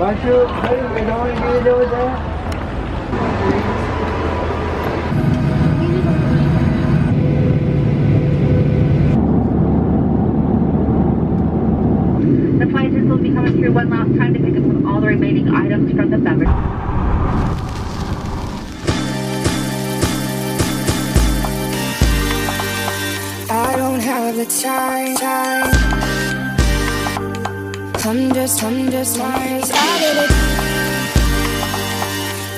Aren't you, you know what you're doing there? The flight attendants will be coming through one last time to pick up all the remaining items from the beverage. I don't have the time. I'm just nice. I did it.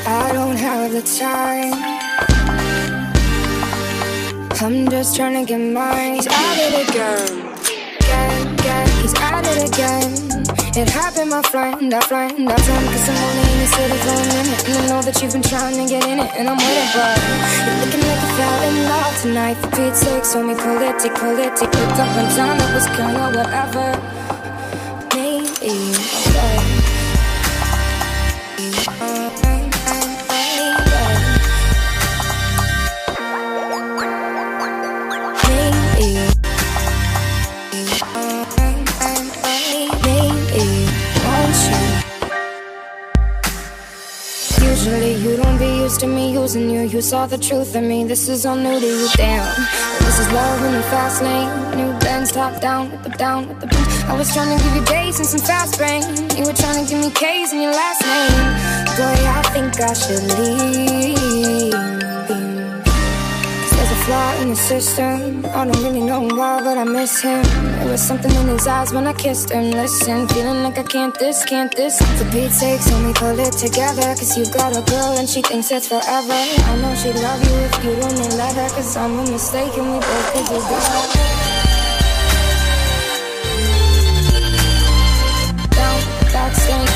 I don't have the time. I'm just trying to get mine. He's at it again. He's at it again. It happened, my friend. I done cause I'm only in the city for a minute. And I know that you've been trying to get in it, and I'm waiting, but you're looking like you fell in love tonight. For Pete's sake, so me politic. Picked up on time, it was kinda whatever. Maybe, okay. Usually you don't be used to me using you. You saw the truth in me. This is all new to you, damn. This is love in the fast lane. New Benz top down with the boots. I was trying to give you days and some fast brain. You were trying to give me K's in your last name. Boy, I think I should leave. There's a flaw in the system. I don't really know why, but I miss him. There was something in his eyes when I kissed him. Listen, feeling like I can't this. For Pete's sake, so me pull it together. Cause you got a girl and she thinks it's forever. I know she'd love you if you didn't let her. Cause I'm a mistake and we both could do better. Down, dark stain.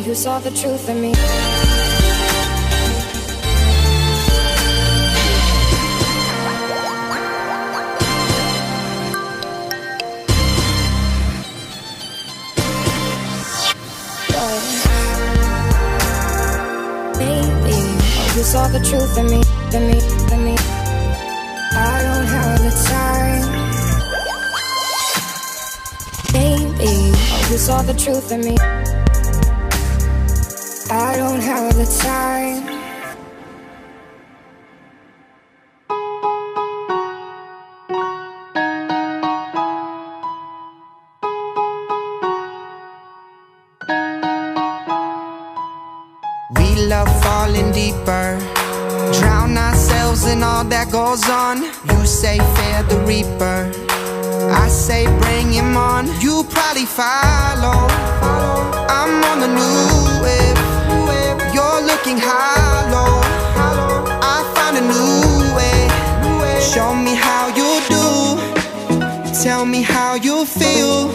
You saw the truth in me. Maybe you saw the truth in me. I don't have the time. Maybe you saw the truth in me. I don't have the time. We love falling deeper, drown ourselves in all that goes on. You say fear the reaper, I say bring him on. You probably follow, I'm on the new wave. You're looking hollow, I found a new way. Show me how you do, tell me how you feel.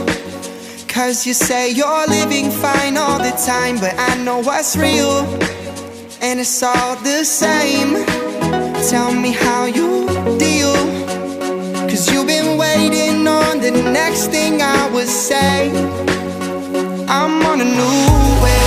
Cause you say you're living fine all the time, but I know what's real, and it's all the same. Tell me how you deal, cause you've been waiting on the next thing I would say. I'm on a new way.